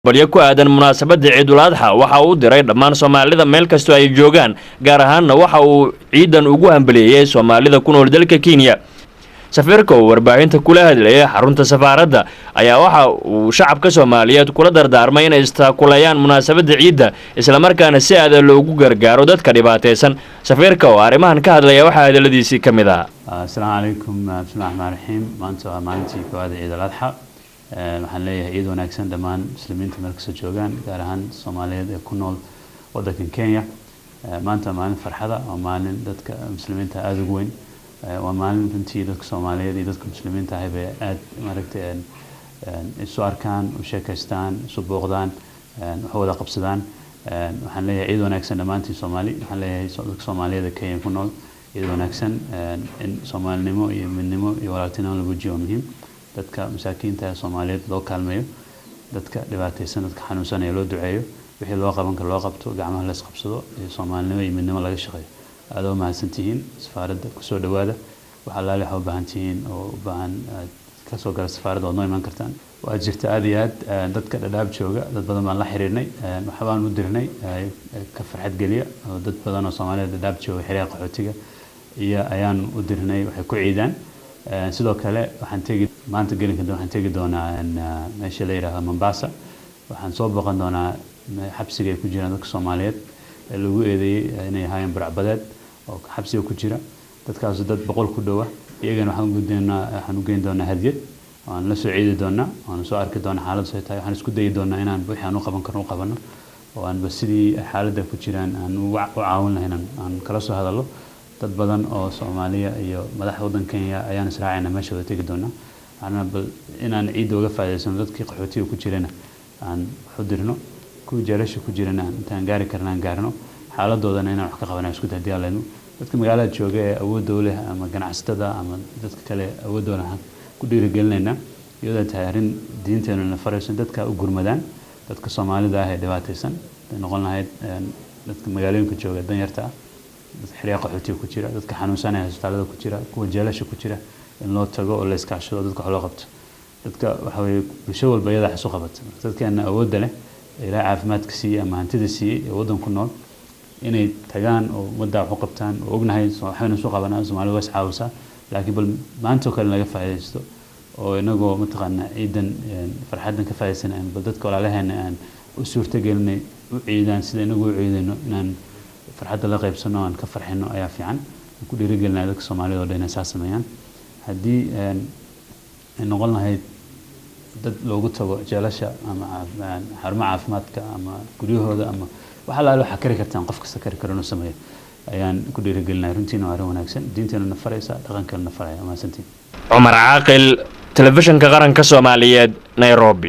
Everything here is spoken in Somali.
balyo ku aadan munaasabada Ciidul Adha waxa uu diray dhammaan Soomaalida meel kasta ay joogaan gaar ahaanna waxa uu ciidan ugu hambaleeyay Soomaalida ku nool dalka Kenya safiirka warbaahinta kula hadlaya xarunta safaaradda ayaa waxa uu shacabka Soomaaliyeed kula dardaarmay inay istaakulayaan munaasabada ciida isla markaana si aad loogu gargaaro dadka dhibaataysan safiirka oo arimahan ka hadlaya waxa hadaladiisii kamid ah Assalaamu calaykum bismillahir rahmaanir rahiim maanta maalintii koowaad Ciidul Adha waxaan leeyahay ciid wanaagsan dhammaan muslimiinta meel kasta joogaan gaar ahaan Soomaaliyeed ee ku nool wadanka Kenya maanta maalin farxada oo maalin dadka muslimiinta aad ugu weyn waa maalin runtii dadka Soomaaliyeed iyo dadka muslimiinta ah bay aad maaragtay isu arkaan u sheekaystaan isu booqdaan wax wada qabsadaan waxaan leeyahay ciid wanaagsan dhammaantiin Soomaali waxaan leeyahay dadka Soomaaliyeed ee Kenya ku nool ciid wanaagsan in Soomaalinimo iyo midnimo iyo walaaltinimo lagu jiyo muhiim dadka masaakiinta Soomaaliyeed loo kaalmeeyo dadka dhibaataysan dadka xanuunsan ee loo duceeyo wixii loo qaban karo loo qabto gacmaha la isqabsado iyo Soomaalinimo iyo midnimo laga shaqeeyo aad u mahadsantihiin safaaradda ku soo dhawaada waxa la leeyahay u baahan tihiin oo u baahan ka soo gal safaaradda oo noo iman kartaan waa jirta aad iyo aad dadka dhadhaab jooga dad badan baan la xiriirnay waxa baan u dirnay ka farxad geliya oo dad badan oo Soomaaliyeed dhadhaab jooga xiriir qaxootiga iyo ayaan u dirnay waxay ku ciidaan sidoo kale waxaan tagi maanta gelinka waxaan tagi doonaa meesha la yiraahdo Mombasa waxaan soo booqan doonaa xabsiga ay ku jiraan dadka Soomaaliyeed ee lagu eedeeyay inay hayaan burcbadeed oo xabsiga ku jira dadkaas dad 100 ku dhow iyagana waxaan u geyn doonaa hadiyad aan la soo ciidi doonaa aan soo arki doonaa xaaladda soo tahay waxaan isku dayi doonaa inaan wixii aan u qaban karno u qabano oo aan basidii xaaladda ku jiraan aan u caawin lahayn aan kala soo hadallo dad badan oo Soomaaliya iyo madaxda wadanka Kenya ayaan israacayna meesha wada tagi doonaa inaan ciid uga faa'iideysano dadkii qaxootiga ku jirana aan xudirno ku jeelasha ku jirana intaan gaari karnaan gaarno xaaladdoodana inaan wax ka qabanayo isku dayaaleyno dadka magaalada jooga ee awood u leh ama ganacsatada ama dadka kale awoodooda ku dhiirigelinayna iyadoo tahay arrin diinteena na faraysan dadka u gurmadaan dadka Soomaalida ah ee dhibaataysan noqon lahayd dadka magaalooyinka jooga danyarta dad xiriir qaxootiga ku jira dadka xanuunsan ee isbitaalada ku jira kuwa jeelasha ku jira in loo tago oo la iska cashado dadka wax loo qabto dadka waxa weeye bulsho walba iyada xasu qabata dadkeena awoodda leh ilaa caafimaadka siiya ama hantida siiya ee wadanku nool inay tagaan oo wadda wax u qabtaan oo ognahay waxayna soo qabanaa Soomaaliya way caawisa laakiin bal maanta kale laga faa'iideysto oo inagoo mataqaana ciidan farxadan ka faa'iideysanayaan bal dadka walaalaheena aan u suurtagelinay u ciidaan sida inagu u ciidayno inaan farxadda la qaybsano aan ka farxino ayaa fiican ku dhiirigelinaa dadka Soomaaliyeed oo dhan inay sameeyaan hadii ay noqon lahayd dad loogu tago jeelasha ama xarumaha caafimaadka ama guryahooda ama waxa la waxa kari kartaan qof kasta kari karo inuu sameeyo ayaan ku dhiirigelinaa runtiina waa wanaagsan diinteena na faraysa dhaqankeena na faraya ma santiin Umar Caaqil telefishinka qaranka Soomaaliyeed Nairobi